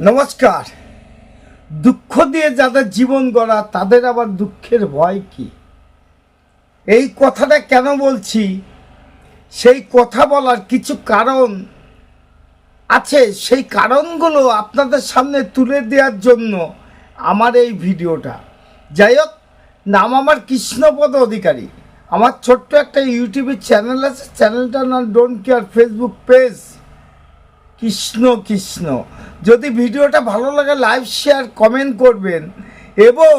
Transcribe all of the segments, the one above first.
নমস্কার। দুঃখ দিয়ে যাদের জীবন গড়া তাদের আবার দুঃখের ভয় কি? এই কথাটা কেন বলছি, সেই কথা বলার কিছু কারণ আছে। সেই কারণগুলো আপনাদের সামনে তুলে দেওয়ার জন্য আমার এই ভিডিওটা। যাই হোক, নাম আমার কৃষ্ণপদ অধিকারী। আমার ছোট্ট একটা ইউটিউবের চ্যানেল আছে, চ্যানেলটার নাম don't care, Facebook page Krishna Krishna. যদি ভিডিওটা ভালো লাগে লাইক শেয়ার কমেন্ট করবেন, এবং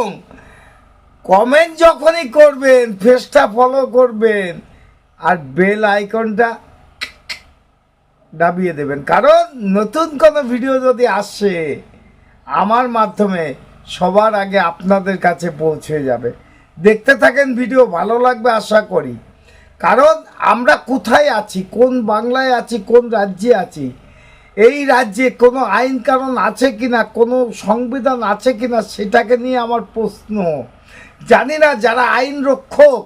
কমেন্ট যখনই করবেন পেজটা ফলো করবেন আর বেল আইকনটা দাবিয়ে দেবেন, কারণ নতুন কোনো ভিডিও যদি আসে আমার মাধ্যমে সবার আগে আপনাদের কাছে পৌঁছে যাবে। দেখতে থাকেন, ভিডিও ভালো লাগবে আশা করি। কারণ আমরা কোথায় আছি, কোন বাংলায় আছি, কোন রাজ্যে আছি, এই রাজ্যে কোনো আইন কানুন আছে কিনা, কোনো সংবিধান আছে কিনা, সেটাকে নিয়ে আমার প্রশ্ন। জানি না যারা আইন রক্ষক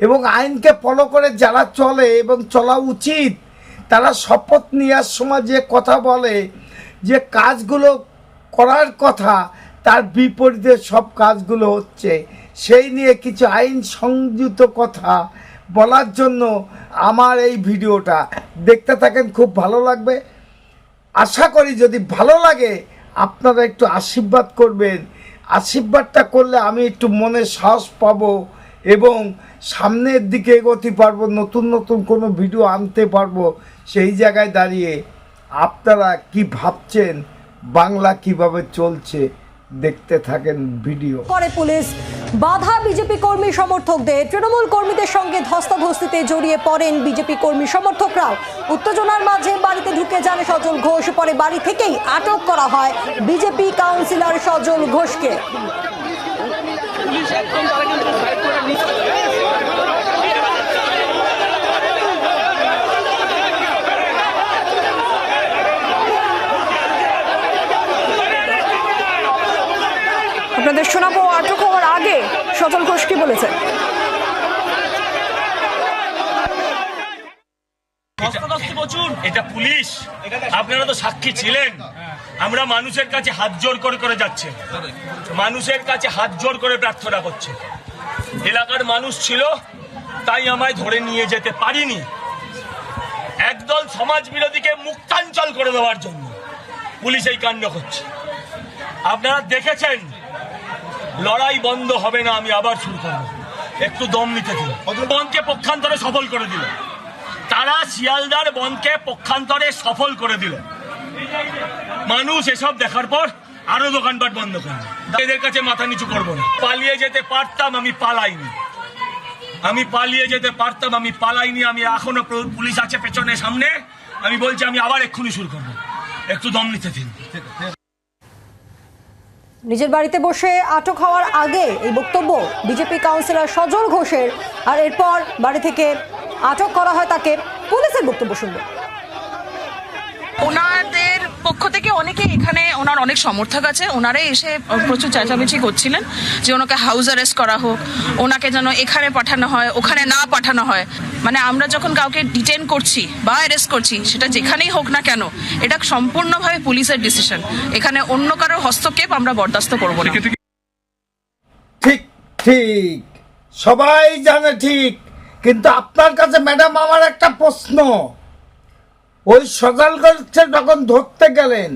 এবং আইনকে ফলো করে যারা চলে এবং চলা উচিত, তারা শপথ নেওয়ার সময় যে কথা বলে, যে কাজগুলো করার কথা, তার বিপরীতে সব কাজগুলো হচ্ছে। সেই নিয়ে কিছু আইন সংযুক্ত কথা বলার জন্য আমার এই ভিডিওটা দেখতে থাকেন, খুব ভালো লাগবে আশা করি। যদি ভালো লাগে আপনারা একটু আশীর্বাদ করবেন। আশীর্বাদটা করলে আমি একটু মনে সাহস পাবো এবং সামনের দিকে এগোতে পারবো, নতুন নতুন কোনো ভিডিও আনতে পারবো। সেই জায়গায় দাঁড়িয়ে আপনারা কি ভাবছেন, বাংলা কিভাবে চলছে, দেখতে থাকেন ভিডিও। করে পুলিশ বাধা বিজেপি কর্মী সমর্থকদের, তৃণমূল কর্মীদের সঙ্গে ধস্তাধস্তিতে জড়িয়ে পড়েন বিজেপি কর্মী সমর্থকরাও। উত্তেজনার মাঝে বাড়িতে ঢুকে যান সজল ঘোষ, পরে বাড়ি থেকেই আটক করা হয় বিজেপি কাউন্সিলর সজল ঘোষকে। আপনাদের শোনাবো আটক হওয়ার আগে সজল ঘোষ কি বলেছে। এটা পুলিশ, আপনারা তো সাক্ষী ছিলেন। আমরা মানুষের কাছে হাত জোর করে করে যাচ্ছে, মানুষের কাছে হাত জোর করে প্রার্থনা করছে। এলাকার মানুষ ছিল তাই আমায় ধরে নিয়ে যেতে পারিনি। একদল সমাজ বিরোধীকে মুক্তাঞ্চল করে দেওয়ার জন্য পুলিশ এই কাণ্ড করছে। আপনারা দেখেছেন, লড়াই বন্ধ হবে না। আমি আবার শুরু করব, একটু দম নিতে দিন। বনকে পক্ষান্তরে সফল করে দিল তারা, শিয়ালদার বনকে পক্ষান্তরে সফল করে দিল। মানুষ এসব দেখার পর আরো দোকানপাট বন্ধ করবে। এদের কাছে মাথা নিচু করবো না। পালিয়ে যেতে পারতাম, আমি পালাইনি। আমি পালিয়ে যেতে পারতাম, আমি পালাইনি। আমি এখনো পুলিশ আছে পেছনে সামনে। আমি বলছি আমি আবার এক্ষুনি শুরু করবো, একটু দম নিতে দিন। নিজের বাড়িতে বসে আটক হওয়ার আগে এই বক্তব্য বিজেপি কাউন্সিলর সজল ঘোষের, আর এরপর বাড়ি থেকে আটক করা হয় তাকে। পুলিশের বক্তব্য শুনবো। ওনাদের পক্ষ থেকে অনেকে, এখানে ওনার অনেক সমর্থক আছে, ওনারাই এসে প্রচুর চেঁচামেচি করছিলেন যে ওনাকে হাউস অ্যারেস্ট করা হোক, ওনাকে যেন এখানে পাঠানো হয়, ওখানে না পাঠানো হয়। মানে আমরা যখন কাউকে ডিটেন করছি বা অ্যারেস্ট করছি, সেটা যেখানেই হোক না কেন, এটা সম্পূর্ণভাবে পুলিশের ডিসিশন। এখানে অন্য কারোর হস্তক্ষেপ আমরা বরদাস্ত করবো না। ঠিক ঠিক, সবাই জানে ঠিক, কিন্তু আপনার কাছে ম্যাডাম আমার একটা প্রশ্ন। ওই সজল ঘোষকে যখন ধরতে গেলেন,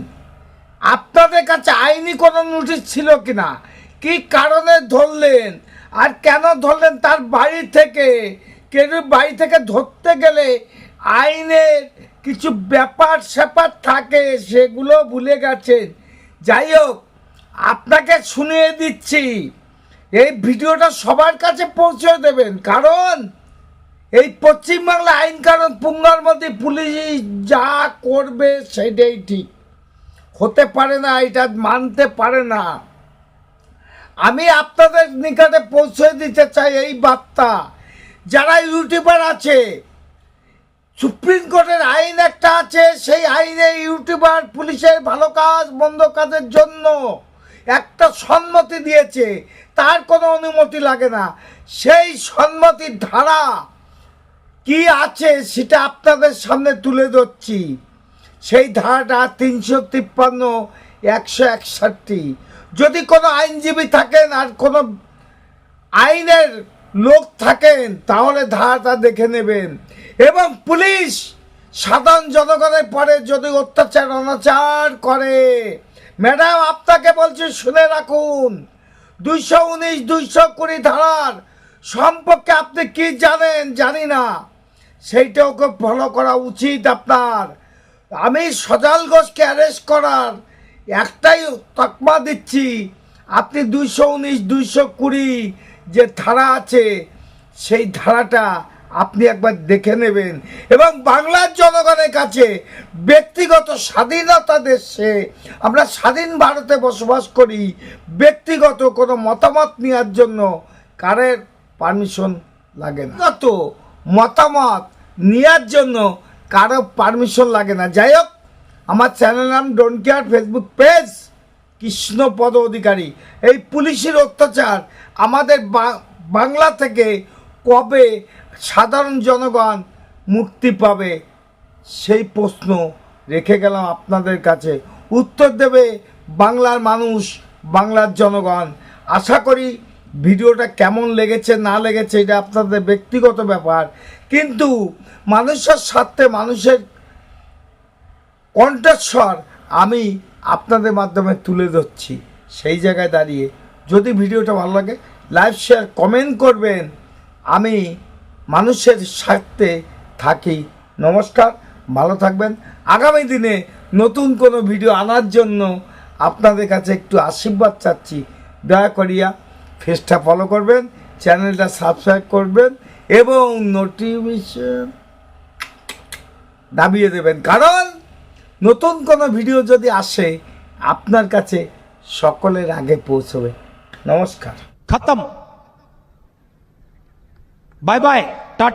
আপনাদের কাছে আইনি কোনো নোটিশ ছিল কিনা, কি কারণে ধরলেন আর কেন ধরলেন? তার বাড়ি থেকে, কেউ বাড়ি থেকে ধরতে গেলে আইনের কিছু ব্যাপার স্যাপার থাকে, সেগুলো ভুলে গেছেন। যাই হোক, আপনাকে শুনিয়ে দিচ্ছি, এই ভিডিওটা সবার কাছে পৌঁছে দেবেন, কারণ এই পশ্চিমবাংলা আইন কানুন পুঙ্গার মধ্যে পুলিশ যা করবে সেটাই ঠিক হতে পারে না, এটা মানতে পারে না। আমি আপনাদের নিকটে পৌঁছে দিতে চাই এই বার্তা। যারা ইউটিউবার আছে, সুপ্রিম কোর্টের আইন একটা আছে, সেই আইনে ইউটিউবার পুলিশের ভালো কাজ মন্দ কাজের জন্য একটা সম্মতি দিয়েছে, তার কোনো অনুমতি লাগে না। সেই সম্মতির ধারা কি আছে সেটা আপনাদের সামনে তুলে ধরছি। সেই ধারাটা 353 161। যদি কোনো আইনজীবী থাকেন আর কোনো আইনের লোক থাকেন তাহলে ধারাটা দেখে নেবেন। এবং পুলিশ সাধারণ জনগণের পরে যদি অত্যাচার অনাচার করে, ম্যাডাম আপনাকে বলছি শুনে রাখুন, 219, 220 ধারার সম্পর্কে আপনি কি জানেন জানি না, সেইটাকে ফলো করা উচিত আপনার। আমি সজল ঘোষকে অ্যারেস্ট করার একটাই তকমা দিচ্ছি, আপনি 219, 220 যে ধারা আছে সেই ধারাটা আপনি একবার দেখে নেবেন। এবং বাংলার জনগণের কাছে ব্যক্তিগত স্বাধীনতা দেশে আমরা স্বাধীন ভারতে বসবাস করি, ব্যক্তিগত কোনো মতামত নেওয়ার জন্য কারের পারমিশন লাগে না, তো মতামত নেওয়ার জন্য কারো পারমিশন লাগে না। যাই হোক, আমার চ্যানেল নাম don't care, Facebook page Krishnapada Adhikari. এই পুলিশের অত্যাচার আমাদের বাংলা থেকে কবে সাধারণ জনগণ মুক্তি পাবে সেই প্রশ্ন রেখে গেলাম আপনাদের কাছে। উত্তর দেবে বাংলার মানুষ, বাংলার জনগণ। আশা করি ভিডিওটা কেমন লেগেছে না লেগেছে এটা আপনাদের ব্যক্তিগত ব্যাপার, কিন্তু মানুষের স্বার্থে মানুষের কণ্ঠস্বর আমি আপনাদের মাধ্যমে তুলে ধরছি। সেই জায়গায় দাঁড়িয়ে যদি ভিডিওটা ভালো লাগে লাইক, শেয়ার, কমেন্ট করবেন। আমি মানুষের স্বার্থে থাকি। নমস্কার, ভালো থাকবেন। আগামী দিনে নতুন কোনো ভিডিও আনার জন্য আপনাদের কাছে একটু আশীর্বাদ চাচ্ছি। দয়া করিয়া পেজটা ফলো করবেন, চ্যানেলটা সাবস্ক্রাইব করবেন এবং নোটিফিকেশন দাবিয়ে দেবেন, কারণ নতুন কোনো ভিডিও যদি আসে আপনার কাছে সকলের আগে পৌঁছবে। নমস্কার। खत्म। Bye bye, Tata.